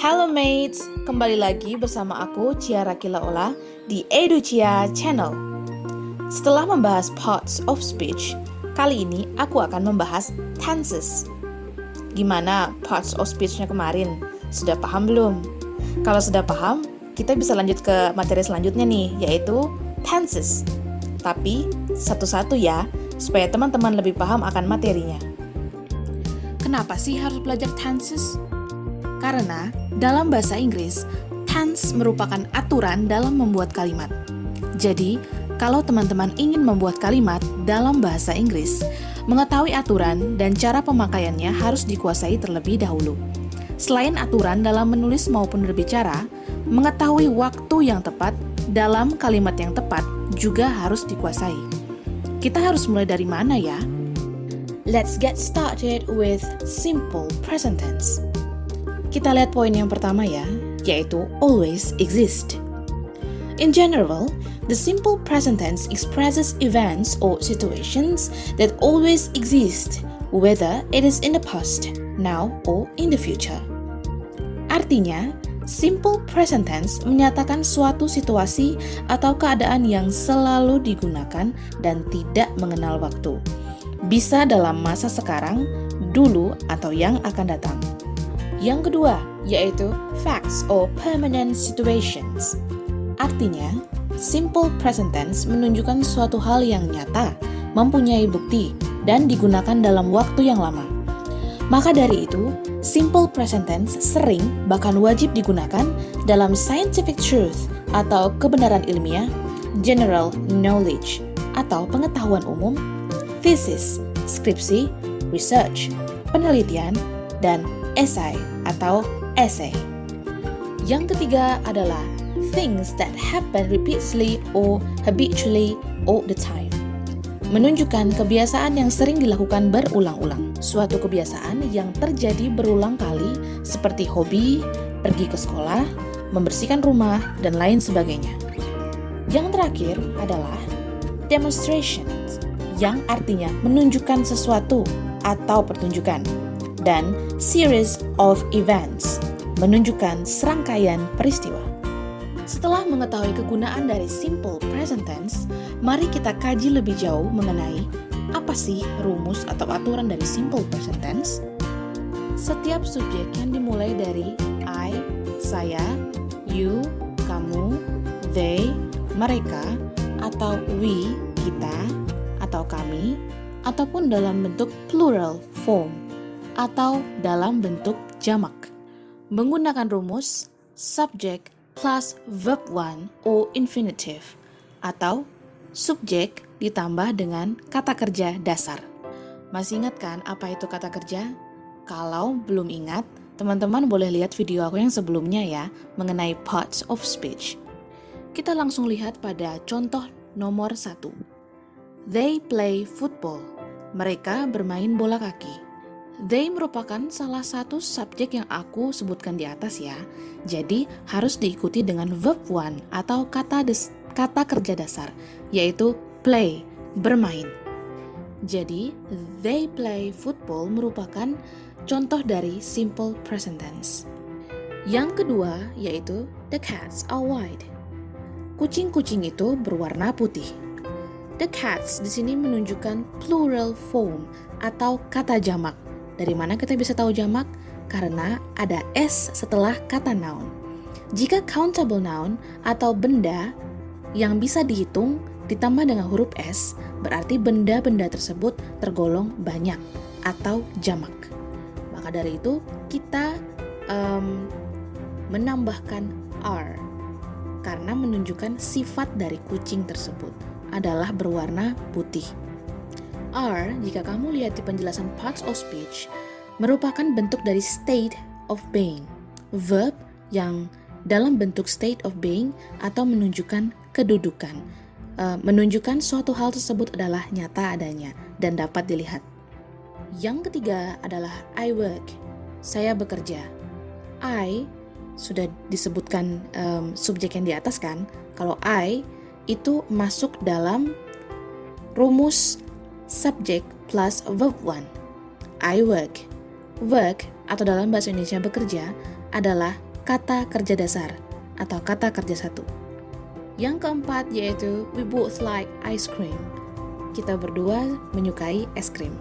Halo mates, kembali lagi bersama aku Ciara Kilaola di EduCia Channel. Setelah membahas parts of speech, kali ini aku akan membahas tenses. Gimana parts of speech-nya kemarin? Sudah paham belum? Kalau sudah paham, kita bisa lanjut ke materi selanjutnya nih, yaitu tenses. Tapi satu-satu ya, supaya teman-teman lebih paham akan materinya. Kenapa sih harus belajar tenses? Karena dalam bahasa Inggris, tense merupakan aturan dalam membuat kalimat. Jadi, kalau teman-teman ingin membuat kalimat dalam bahasa Inggris, mengetahui aturan dan cara pemakaiannya harus dikuasai terlebih dahulu. Selain aturan dalam menulis maupun berbicara, mengetahui waktu yang tepat dalam kalimat yang tepat juga harus dikuasai. Kita harus mulai dari mana ya? Let's get started with simple present tense. Kita lihat poin yang pertama ya, yaitu always exist. In general, the simple present tense expresses events or situations that always exist, whether it is in the past, now, or in the future. Artinya, simple present tense menyatakan suatu situasi atau keadaan yang selalu digunakan dan tidak mengenal waktu. Bisa dalam masa sekarang, dulu, atau yang akan datang. Yang kedua, yaitu facts or permanent situations. Artinya, simple present tense menunjukkan suatu hal yang nyata, mempunyai bukti, dan digunakan dalam waktu yang lama. Maka dari itu, simple present tense sering bahkan wajib digunakan dalam scientific truth atau kebenaran ilmiah, general knowledge atau pengetahuan umum, thesis, skripsi, research, penelitian, dan esai atau essay. Yang ketiga adalah things that happen repeatedly or habitually all the time. Menunjukkan kebiasaan yang sering dilakukan berulang-ulang. Suatu kebiasaan yang terjadi berulang kali seperti hobi, pergi ke sekolah, membersihkan rumah, dan lain sebagainya. Yang terakhir adalah demonstrations, yang artinya menunjukkan sesuatu atau pertunjukan. Dan series of events, menunjukkan serangkaian peristiwa. Setelah mengetahui kegunaan dari simple present tense, mari kita kaji lebih jauh mengenai apa sih rumus atau aturan dari simple present tense. Setiap subjek yang dimulai dari I, saya, you, kamu, they, mereka, atau we, kita, atau kami, ataupun dalam bentuk plural form, atau dalam bentuk jamak. Menggunakan rumus subject plus verb one or infinitive, atau subjek ditambah dengan kata kerja dasar. Masih ingat kan apa itu kata kerja? Kalau belum ingat, teman-teman boleh lihat video aku yang sebelumnya ya, mengenai parts of speech. Kita langsung lihat pada contoh nomor 1. They play football. Mereka bermain bola kaki. They merupakan salah satu subjek yang aku sebutkan di atas ya. Jadi harus diikuti dengan verb one atau kata kerja dasar, yaitu play, bermain. Jadi they play football merupakan contoh dari simple present tense. Yang kedua yaitu the cats are white. Kucing-kucing itu berwarna putih. The cats di sini menunjukkan plural form atau kata jamak. Dari mana kita bisa tahu jamak? Karena ada s setelah kata noun. Jika countable noun atau benda yang bisa dihitung ditambah dengan huruf s, berarti benda-benda tersebut tergolong banyak atau jamak. Maka dari itu kita menambahkan r karena menunjukkan sifat dari kucing tersebut adalah berwarna putih. R, jika kamu lihat di penjelasan parts of speech, merupakan bentuk dari state of being. Verb yang dalam bentuk state of being atau menunjukkan kedudukan. Menunjukkan suatu hal tersebut adalah nyata adanya dan dapat dilihat. Yang ketiga adalah I work. Saya bekerja. I, sudah disebutkan subjek yang di atas kan. Kalau I, itu masuk dalam rumus subject plus verb one. I work. Work atau dalam bahasa Indonesia bekerja adalah kata kerja dasar atau kata kerja satu. Yang keempat yaitu we both like ice cream. Kita berdua menyukai es krim.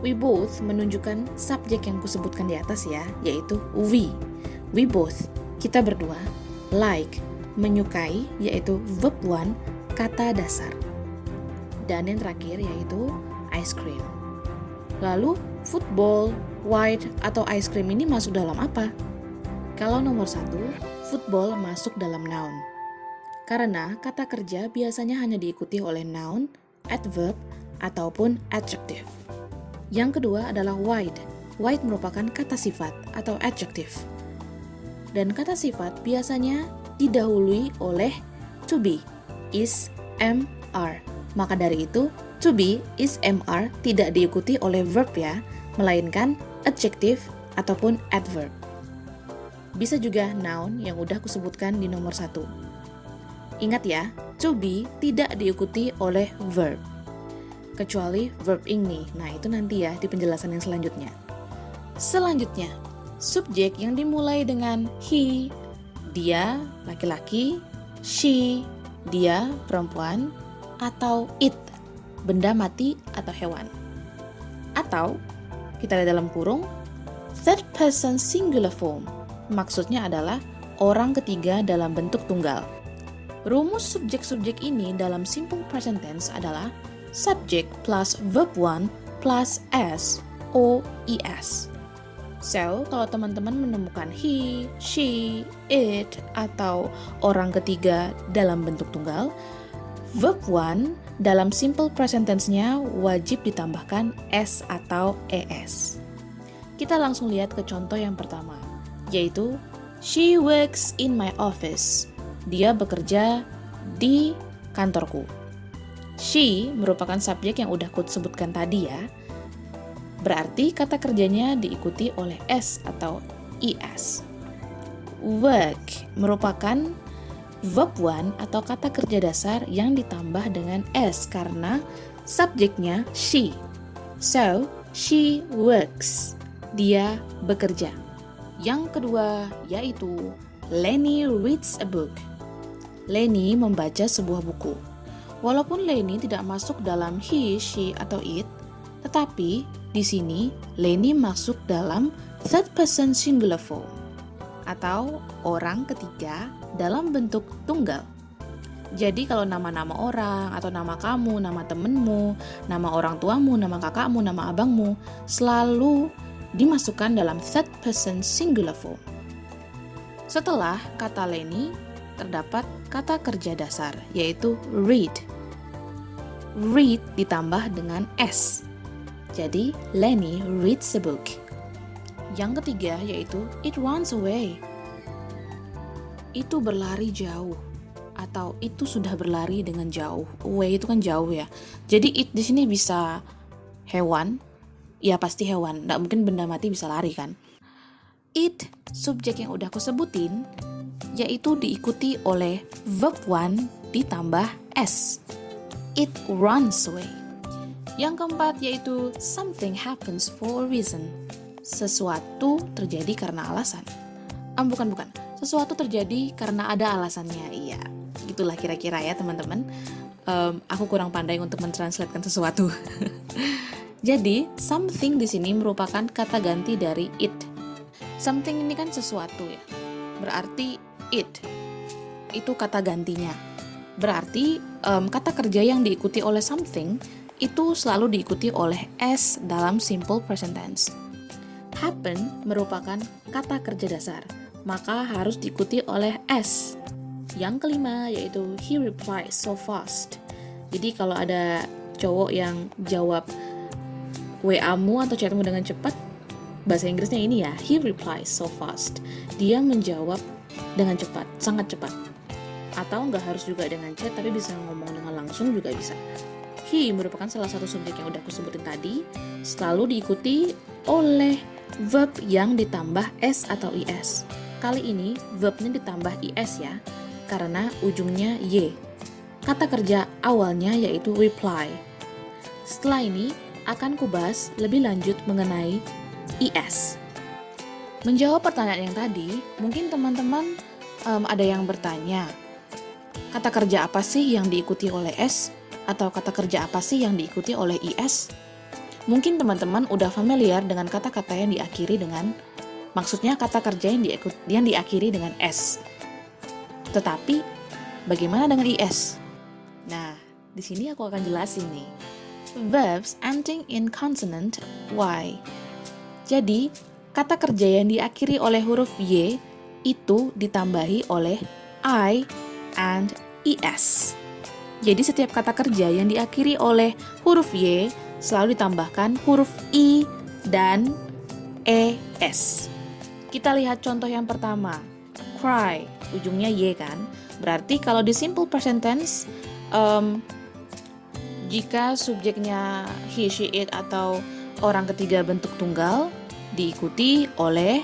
We both menunjukkan subjek yang kusebutkan di atas ya, yaitu we. We both, kita berdua, like, menyukai, yaitu verb one, kata dasar. Dan yang terakhir yaitu ice cream. Lalu football, white, atau ice cream ini masuk dalam apa? Kalau nomor 1, football masuk dalam noun. Karena kata kerja biasanya hanya diikuti oleh noun, adverb, ataupun adjective. Yang kedua adalah white. White merupakan kata sifat atau adjective. Dan kata sifat biasanya didahului oleh to be, is, am, are. Maka dari itu, to be, is, am, are tidak diikuti oleh verb ya, melainkan adjective ataupun adverb. Bisa juga noun yang udah kusebutkan di nomor 1. Ingat ya, to be tidak diikuti oleh verb. Kecuali verb ing nih. Nah, itu nanti ya di penjelasan yang selanjutnya. Selanjutnya, subjek yang dimulai dengan he, dia, laki-laki, she, dia, perempuan, atau it, benda mati atau hewan. Atau, kita lihat dalam kurung, third person singular form. Maksudnya adalah orang ketiga dalam bentuk tunggal. Rumus subjek-subjek ini dalam simple present tense adalah subject plus verb one plus s o es. So, kalau teman-teman menemukan he, she, it, atau orang ketiga dalam bentuk tunggal, verb one dalam simple present tense-nya wajib ditambahkan s atau es. Kita langsung lihat ke contoh yang pertama, yaitu she works in my office. Dia bekerja di kantorku. She merupakan subjek yang udah aku sebutkan tadi ya. Berarti kata kerjanya diikuti oleh s atau es. Work merupakan verb one atau kata kerja dasar yang ditambah dengan s karena subjeknya she. So, she works. Dia bekerja. Yang kedua yaitu Lenny reads a book. Lenny membaca sebuah buku. Walaupun Lenny tidak masuk dalam he, she, atau it, tetapi di sini Lenny masuk dalam third person singular form atau orang ketiga dalam bentuk tunggal. Jadi kalau nama-nama orang atau nama kamu, nama temenmu, nama orang tuamu, nama kakakmu, nama abangmu selalu dimasukkan dalam third person singular form. Setelah kata Lenny terdapat kata kerja dasar yaitu read. Read ditambah dengan s. Jadi Lenny reads a book. Yang ketiga yaitu it runs away. Itu berlari jauh atau itu sudah berlari dengan jauh. Away itu kan jauh ya. Jadi it di sini bisa hewan. Ya pasti hewan. Nggak mungkin benda mati bisa lari kan. It subjek yang udah aku sebutin yaitu diikuti oleh verb one ditambah s. It runs away. Yang keempat yaitu something happens for a reason. Sesuatu terjadi karena alasan. Bukan. Sesuatu terjadi karena ada alasannya. Iya, gitulah kira-kira ya teman-teman. Aku kurang pandai untuk mentranslatekan sesuatu. Jadi, something di sini merupakan kata ganti dari it. Something ini kan sesuatu ya. Berarti it. Itu kata gantinya. Berarti kata kerja yang diikuti oleh something itu selalu diikuti oleh s dalam simple present tense. Happen merupakan kata kerja dasar, maka harus diikuti oleh s. Yang kelima yaitu he replies so fast. Jadi kalau ada cowok yang jawab WA-mu atau chatmu dengan cepat, bahasa Inggrisnya ini ya, he replies so fast. Dia menjawab dengan cepat, sangat cepat. Atau nggak harus juga dengan chat, tapi bisa ngomong dengan langsung juga bisa. He merupakan salah satu subjek yang udah aku sebutin tadi, selalu diikuti oleh verb yang ditambah s atau is. Kali ini verbnya ditambah is ya, karena ujungnya y. Kata kerja awalnya yaitu reply. Setelah ini akan kubahas lebih lanjut mengenai is. Menjawab pertanyaan yang tadi, mungkin teman-teman ada yang bertanya, kata kerja apa sih yang diikuti oleh S? Atau kata kerja apa sih yang diikuti oleh IS? Mungkin teman-teman udah familiar dengan kata-kata yang diakhiri dengan, maksudnya kata kerja yang diakhiri dengan S. Tetapi, bagaimana dengan IS? Nah, di sini aku akan jelasin nih. Verbs ending in consonant Y. Jadi, kata kerja yang diakhiri oleh huruf Y itu ditambahi oleh I and ES. Jadi setiap kata kerja yang diakhiri oleh huruf Y selalu ditambahkan huruf I dan ES. Kita lihat contoh yang pertama. Cry, ujungnya Y kan? Berarti kalau di simple present tense, jika subjeknya he, she, it atau orang ketiga bentuk tunggal, diikuti oleh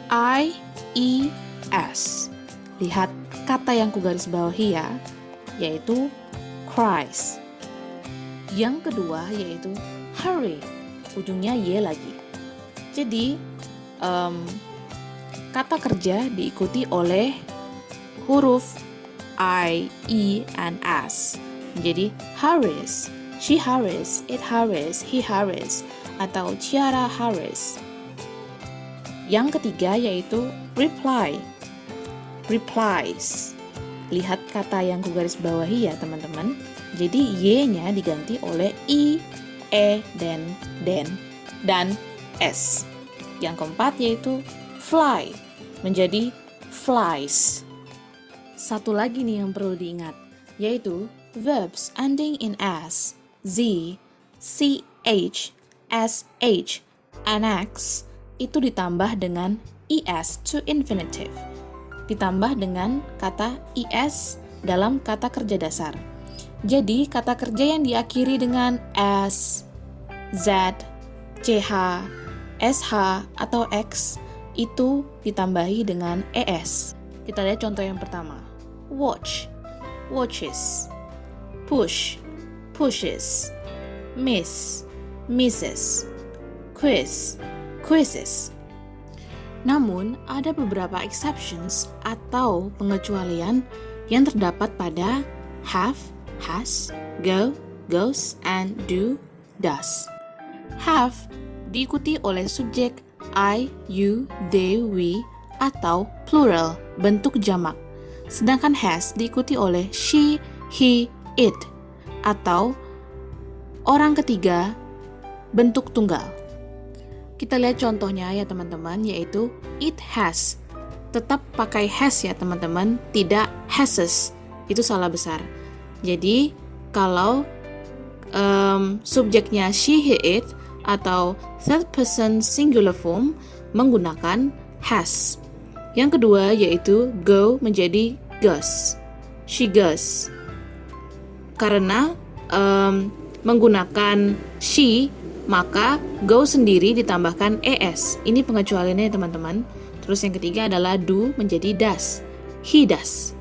I, E, S. Lihat kata yang kugaris bawahi ya, yaitu cries. Yang kedua yaitu hurry, ujungnya Y lagi. Jadi, kata kerja diikuti oleh huruf I, E, and S. Jadi, hurries, she hurries, it hurries, he hurries, atau Ciara hurries. Yang ketiga yaitu reply, replies. Lihat kata yang kugaris bawahi ya teman-teman. Jadi Y-nya diganti oleh I, E, dan S. Yang keempat yaitu fly, menjadi flies. Satu lagi nih yang perlu diingat, yaitu verbs ending in S, Z, CH, SH, and X itu ditambah dengan ES to infinitive. Ditambah dengan kata ES dalam kata kerja dasar. Jadi, kata kerja yang diakhiri dengan S, Z, CH, SH, atau X itu ditambahi dengan ES. Kita lihat contoh yang pertama. Watch, watches. Push, pushes. Miss, misses. Quiz, quizzes. Namun, ada beberapa exceptions atau pengecualian yang terdapat pada have, has, go, goes, and do, does. Have diikuti oleh subjek I, you, they, we, atau plural, bentuk jamak. Sedangkan has diikuti oleh she, he, it, atau orang ketiga, bentuk tunggal. Kita lihat contohnya ya teman-teman, yaitu it has. Tetap pakai has ya teman-teman, tidak hasses. Itu salah besar. Jadi kalau subjeknya she, he, it atau third person singular form menggunakan has. Yang kedua yaitu go menjadi goes. She goes. Karena menggunakan she, maka go sendiri ditambahkan es. Ini pengecualiannya teman-teman. Terus yang ketiga adalah do menjadi does. He does.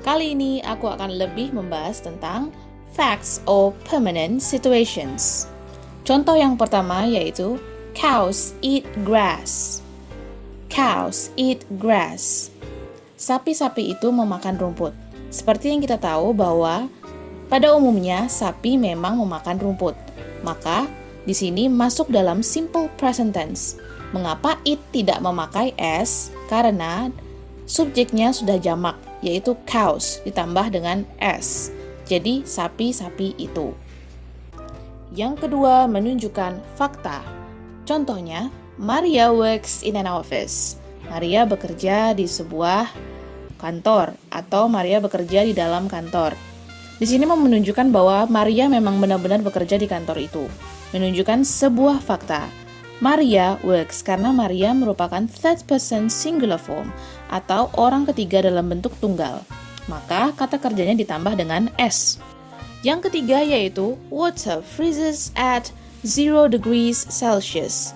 Kali ini aku akan lebih membahas tentang facts or permanent situations. Contoh yang pertama yaitu cows eat grass. Cows eat grass. Sapi-sapi itu memakan rumput. Seperti yang kita tahu bahwa pada umumnya sapi memang memakan rumput. Maka di sini masuk dalam simple present tense. Mengapa it tidak memakai s? Karena subjeknya sudah jamak, yaitu cows ditambah dengan s. Jadi sapi-sapi itu. Yang kedua menunjukkan fakta. Contohnya, Maria works in an office. Maria bekerja di sebuah kantor atau Maria bekerja di dalam kantor. Di sini menunjukkan bahwa Maria memang benar-benar bekerja di kantor itu. Menunjukkan sebuah fakta. Maria works karena Maria merupakan third person singular form atau orang ketiga dalam bentuk tunggal. Maka kata kerjanya ditambah dengan s. Yang ketiga yaitu water freezes at 0 degrees Celsius.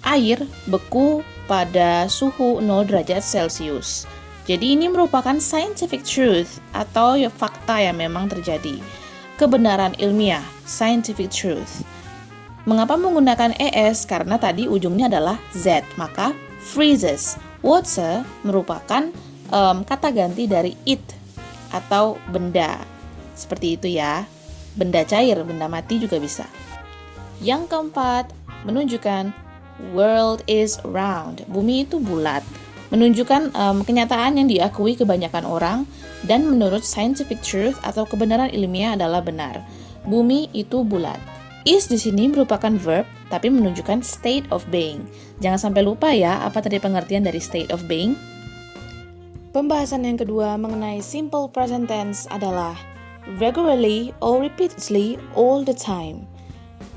Air beku pada suhu 0 derajat Celcius. Jadi ini merupakan scientific truth atau fakta yang memang terjadi. Kebenaran ilmiah, scientific truth. Mengapa menggunakan es? Karena tadi ujungnya adalah z, maka freezes. Water merupakan kata ganti dari it atau benda. Seperti itu ya. Benda cair, benda mati juga bisa. Yang keempat, menunjukkan world is round. Bumi itu bulat. Menunjukkan kenyataan yang diakui kebanyakan orang dan menurut scientific truth atau kebenaran ilmiah adalah benar. Bumi itu bulat. Is di sini merupakan verb tapi menunjukkan state of being. Jangan sampai lupa ya apa tadi pengertian dari state of being. Pembahasan yang kedua mengenai simple present tense adalah regularly or repeatedly all the time.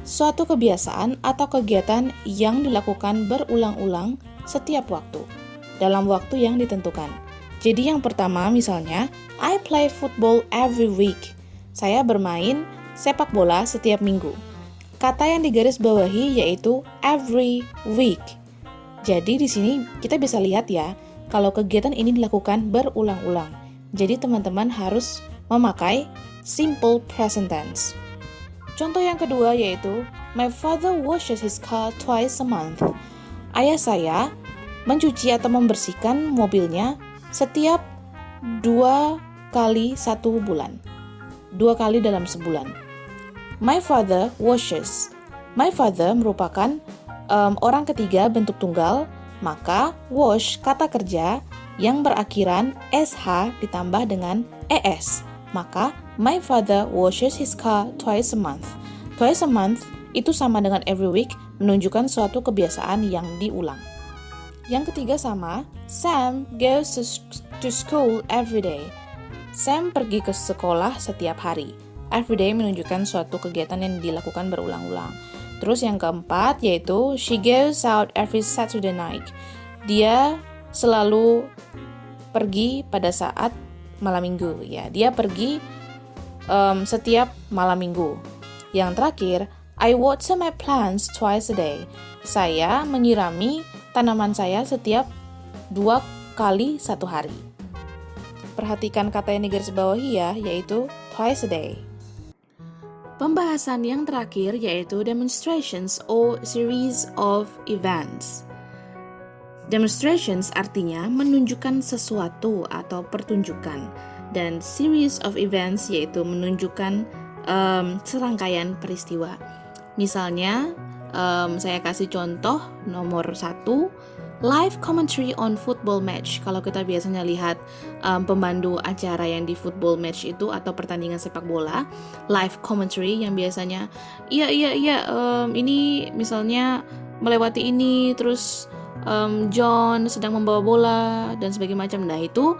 Suatu kebiasaan atau kegiatan yang dilakukan berulang-ulang setiap waktu, dalam waktu yang ditentukan. Jadi yang pertama misalnya, I play football every week. Saya bermain sepak bola setiap minggu. Kata yang digaris bawahi yaitu every week. Jadi di sini kita bisa lihat ya, kalau kegiatan ini dilakukan berulang-ulang. Jadi teman-teman harus memakai simple present tense. Contoh yang kedua yaitu my father washes his car twice a month. Ayah saya mencuci atau membersihkan mobilnya setiap 2 kali 1 bulan. 2 kali dalam sebulan. My father washes. My father merupakan orang ketiga bentuk tunggal, maka wash kata kerja yang berakhiran sh ditambah dengan es. Maka my father washes his car twice a month. Twice a month itu sama dengan every week, menunjukkan suatu kebiasaan yang diulang. Yang ketiga sama, Sam goes to school every day. Sam pergi ke sekolah setiap hari. Every day menunjukkan suatu kegiatan yang dilakukan berulang-ulang. Terus yang keempat yaitu she goes out every Saturday night. Dia selalu pergi pada saat malam minggu ya. Dia pergi setiap malam minggu. Yang terakhir, I water my plants twice a day. Saya menyirami tanaman saya setiap 2 kali 1 hari. Perhatikan kata yang digarisbawahi ya, yaitu twice a day. Pembahasan yang terakhir yaitu demonstrations or series of events. Demonstrations artinya menunjukkan sesuatu atau pertunjukan, dan series of events yaitu menunjukkan serangkaian peristiwa. Misalnya, saya kasih contoh nomor 1, live commentary on football match. Kalau kita biasanya lihat pemandu acara yang di football match itu atau pertandingan sepak bola, live commentary yang biasanya ini misalnya melewati ini, terus John sedang membawa bola dan sebagainya macam. Nah itu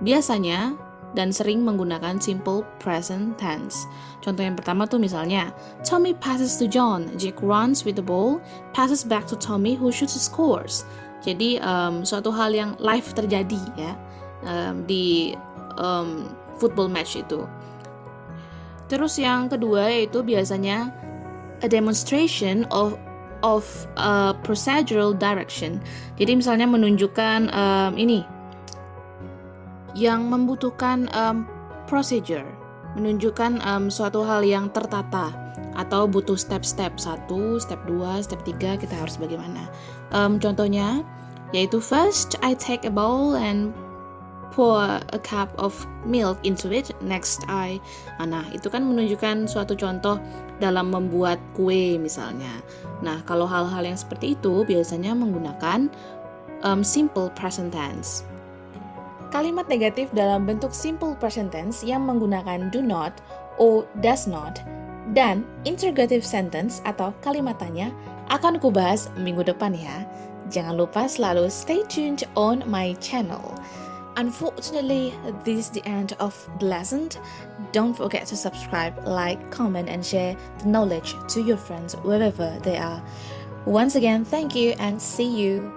biasanya dan sering menggunakan simple present tense. Contoh yang pertama tuh misalnya, Tommy passes to John, Jack runs with the ball, passes back to Tommy who shoots and scores. Jadi suatu hal yang live terjadi ya di football match itu. Terus yang kedua yaitu biasanya a demonstration of procedural direction. Jadi misalnya menunjukkan ini yang membutuhkan procedure, menunjukkan suatu hal yang tertata atau butuh step-step 1, step 2, step 3 kita harus bagaimana. Contohnya yaitu first I take a bowl and pour a cup of milk into it, next I. Nah, itu kan menunjukkan suatu contoh dalam membuat kue misalnya. Nah, kalau hal-hal yang seperti itu biasanya menggunakan simple present tense. Kalimat negatif dalam bentuk simple present tense yang menggunakan do not or does not dan interrogative sentence atau kalimat tanya akan kubahas minggu depan ya. Jangan lupa selalu stay tuned on my channel. Unfortunately, this is the end of the lesson. Don't forget to subscribe, like, comment, and share the knowledge to your friends wherever they are. Once again, thank you and see you.